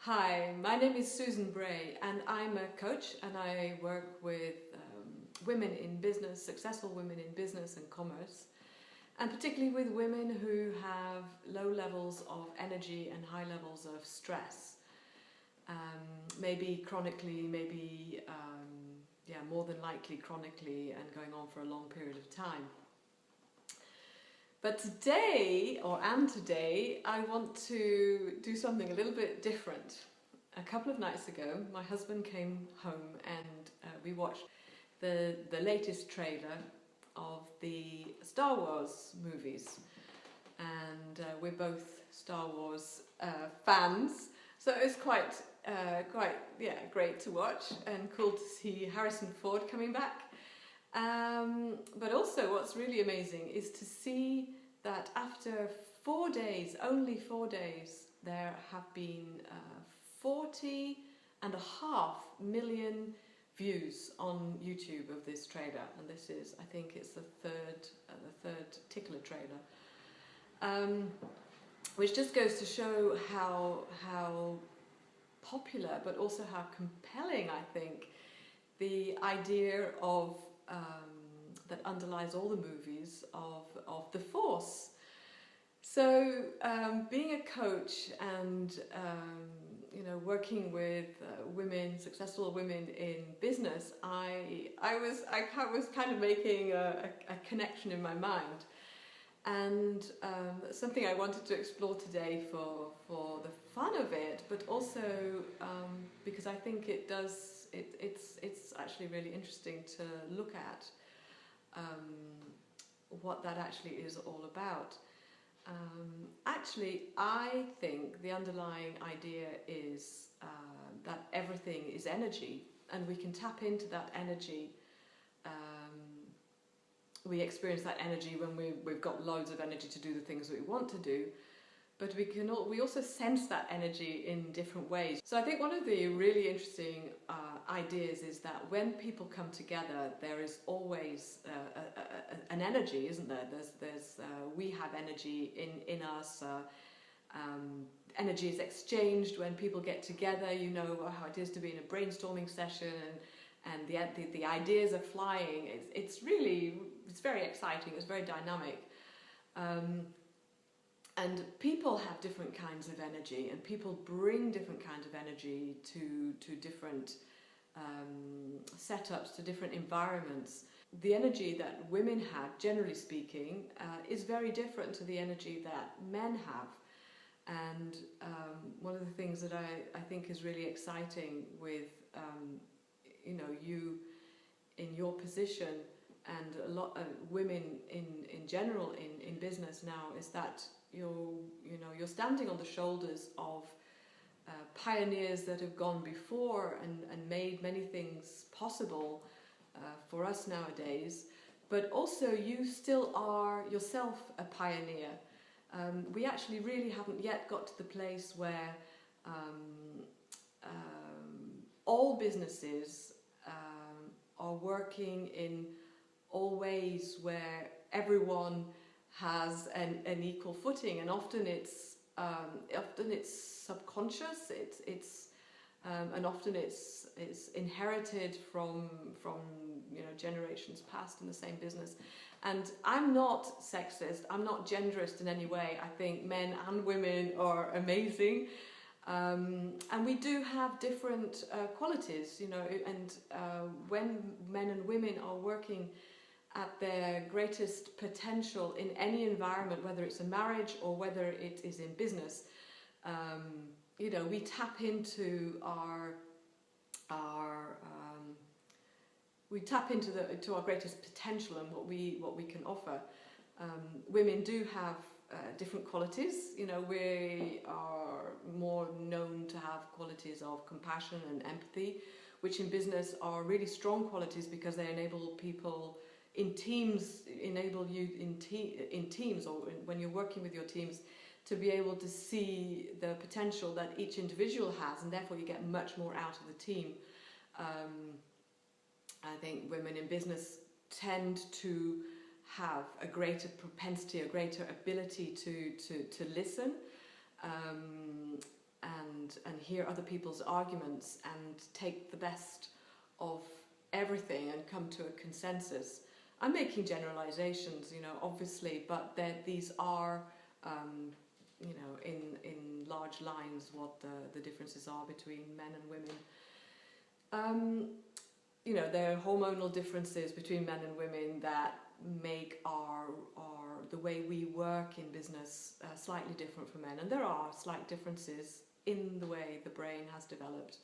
Hi, my name is Susan Bray and I'm a coach and I work with women in business, successful women in business and commerce, and particularly with women who have low levels of energy and high levels of stress. Maybe chronically, maybe more than likely chronically and going on for a long period of time. But today, I want to do something a little bit different. A couple of nights ago, my husband came home and we watched the latest trailer of the Star Wars movies. And we're both Star Wars fans, so it was quite great to watch and cool to see Harrison Ford coming back. But also what's really amazing is to see that after 4 days, only 4 days, there have been 40.5 million views on YouTube of this trailer, and this is, I think it's the third particular trailer, which just goes to show how popular, but also how compelling, I think, the idea of that underlies all the movies of the Force. So being a coach and working with women, successful women in business, I was kind of making a connection in my mind, and something I wanted to explore today for the fun of it, but also because I think it's actually really interesting to look at what that actually is all about. Actually, I think the underlying idea is that everything is energy, and we can tap into that energy. We experience that energy when we've got loads of energy to do the things that we want to do, but we also sense that energy in different ways. So I think one of the really interesting ideas is that when people come together, there is always an energy, isn't there? We have energy in us. Energy is exchanged when people get together. You know how it is to be in a brainstorming session, and the ideas are flying. It's very exciting. It's very dynamic. And people have different kinds of energy, and people bring different kinds of energy to different setups, to different environments. The energy that women have, generally speaking, is very different to the energy that men have. And one of the things that I think is really exciting with you in your position, and a lot of women in general in business now, is that you're standing on the shoulders of pioneers that have gone before and made many things possible for us nowadays, but also you still are yourself a pioneer. We actually really haven't yet got to the place where all businesses are working in all ways where everyone has an equal footing, and often it's subconscious. And often it's inherited from generations past in the same business. And I'm not sexist. I'm not genderist in any way. I think men and women are amazing, and we do have different qualities, And when men and women are working at their greatest potential in any environment, whether it's a marriage or whether it is in business, we tap into our greatest potential and what we can offer. Women do have different qualities. We are more known to have qualities of compassion and empathy, which in business are really strong qualities because they enable people in teams, in teams, or when you're working with your teams, to be able to see the potential that each individual has, and therefore you get much more out of the team. I think women in business tend to have a greater propensity, a greater ability to listen and hear other people's arguments and take the best of everything and come to a consensus. I'm making generalizations, obviously, but these are, in large lines what the differences are between men and women. There are hormonal differences between men and women that make the way we work in business slightly different from men, and there are slight differences in the way the brain has developed.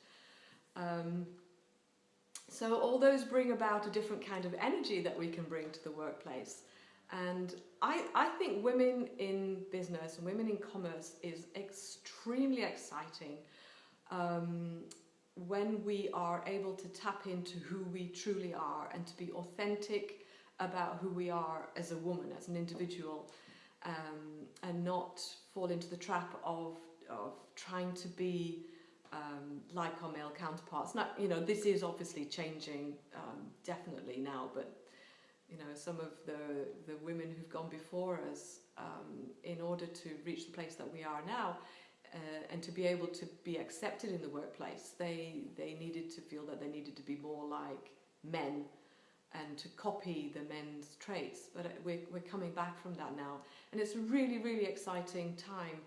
So all those bring about a different kind of energy that we can bring to the workplace. And I think women in business and women in commerce is extremely exciting when we are able to tap into who we truly are and to be authentic about who we are as a woman, as an individual, and not fall into the trap of trying to be like our male counterparts. Now, this is obviously changing definitely now, but some of the women who've gone before us, in order to reach the place that we are now, and to be able to be accepted in the workplace, they needed to feel that they needed to be more like men and to copy the men's traits. But we're coming back from that now, and it's a really, really exciting time.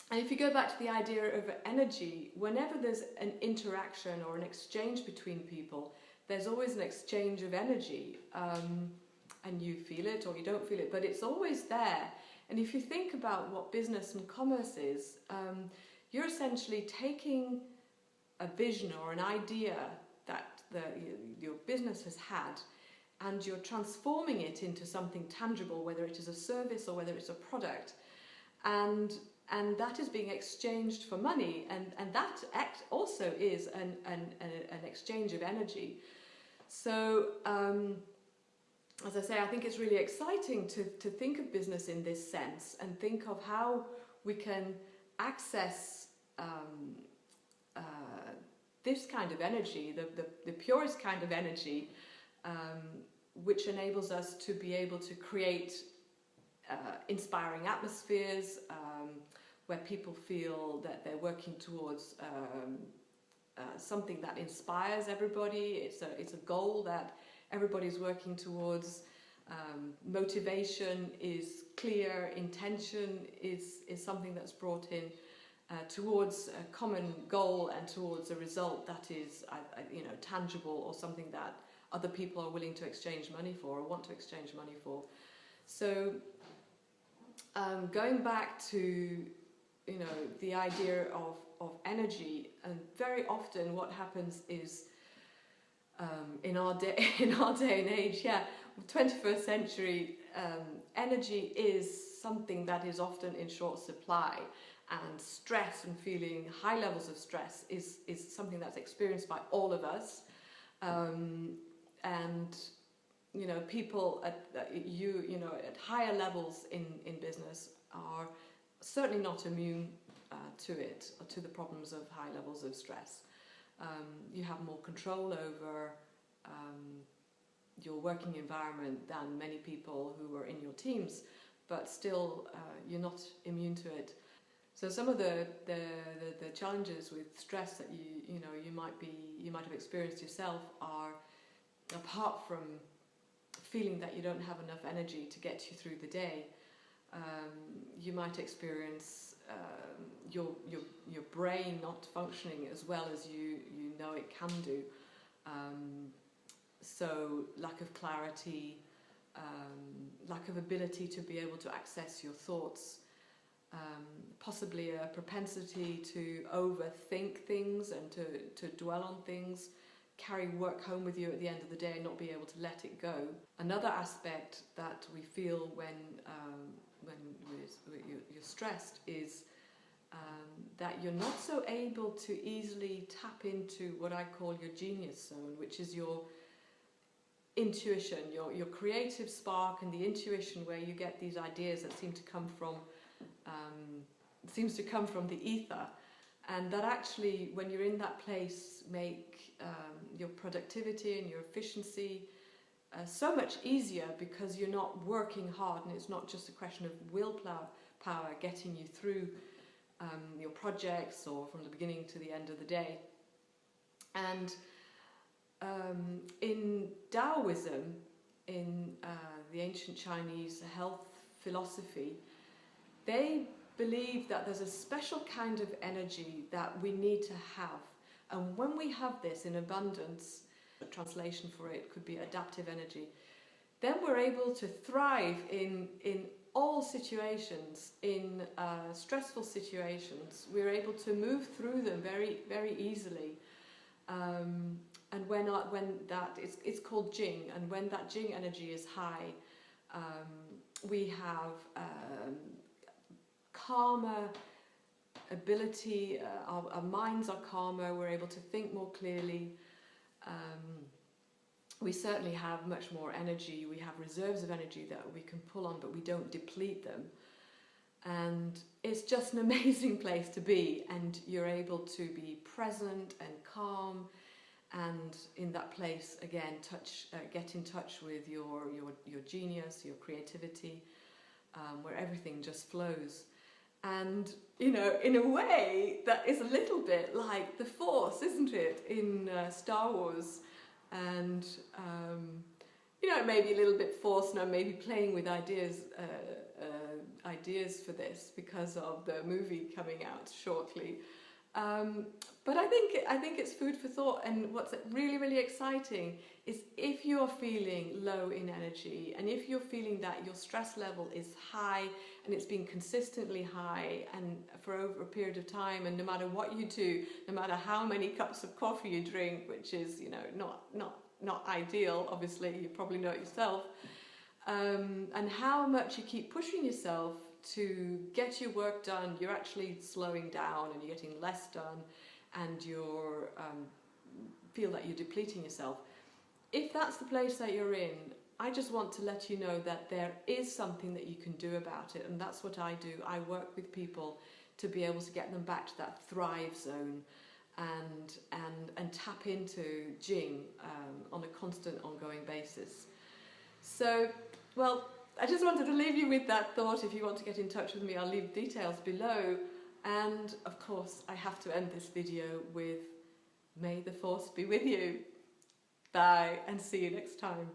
And if you go back to the idea of energy, whenever there's an interaction or an exchange between people, there's always an exchange of energy, and you feel it or you don't feel it, but it's always there. And if you think about what business and commerce is, you're essentially taking a vision or an idea that your business has had, and you're transforming it into something tangible, whether it is a service or whether it's a product, and that is being exchanged for money, and that also is an exchange of energy. So as I say, I think it's really exciting to think of business in this sense and think of how we can access this kind of energy, the purest kind of energy, which enables us to be able to create inspiring atmospheres where people feel that they're working towards something that inspires everybody. It's a goal that everybody's working towards. Motivation is clear. Intention is something that's brought in towards a common goal and towards a result that is, tangible, or something that other people are willing to exchange money for or want to exchange money for. So, going back to the idea of energy, and very often what happens is, in our day and age, 21st century, energy is something that is often in short supply, and stress and feeling high levels of stress is something that's experienced by all of us, and people at higher levels in business are certainly not immune to it, or to the problems of high levels of stress. You have more control over your working environment than many people who are in your teams, but still you're not immune to it. So some of the challenges with stress that you might have experienced yourself are, apart from feeling that you don't have enough energy to get you through the day, you might experience your brain not functioning as well as you know it can do. So lack of clarity, lack of ability to be able to access your thoughts, possibly a propensity to overthink things and to dwell on things, carry work home with you at the end of the day and not be able to let it go. Another aspect that we feel when you're stressed is that you're not so able to easily tap into what I call your genius zone, which is your intuition, your creative spark, and the intuition where you get these ideas that seems to come from the ether, and that actually, when you're in that place, make your productivity and your efficiency so much easier, because you're not working hard, and it's not just a question of willpower getting you through your projects, or from the beginning to the end of the day. And in Taoism, in the ancient Chinese health philosophy, they believe that there's a special kind of energy that we need to have. And when we have this in abundance, the translation for it could be adaptive energy, then we're able to thrive in all situations, in stressful situations. We're able to move through them very, very easily. And when that, it's called Jing, and when that Jing energy is high, we have calmer ability, our minds are calmer, we're able to think more clearly. We certainly have much more energy, we have reserves of energy that we can pull on, but we don't deplete them. And it's just an amazing place to be, and you're able to be present and calm, and in that place again get in touch with your genius, your creativity, where everything just flows. And you know, in a way that is a little bit like the Force, isn't it, in Star Wars? And you know, maybe a little bit forced, and I'm maybe playing with ideas for this because of the movie coming out shortly. But I think it's food for thought. And what's really, really exciting is if you're feeling low in energy, and if you're feeling that your stress level is high and it's been consistently high and for over a period of time, and no matter what you do, no matter how many cups of coffee you drink, which is, you know, not ideal, obviously, you probably know it yourself, and how much you keep pushing yourself to get your work done, you're actually slowing down and you're getting less done, and you're feel that you're depleting yourself. If that's the place that you're in, I just want to let you know that there is something that you can do about it, and that's what I do. I work with people to be able to get them back to that thrive zone and tap into Jing on a constant, ongoing basis. So, well, I just wanted to leave you with that thought. If you want to get in touch with me, I'll leave details below. And of course, I have to end this video with, may the Force be with you. Bye, and see you next time.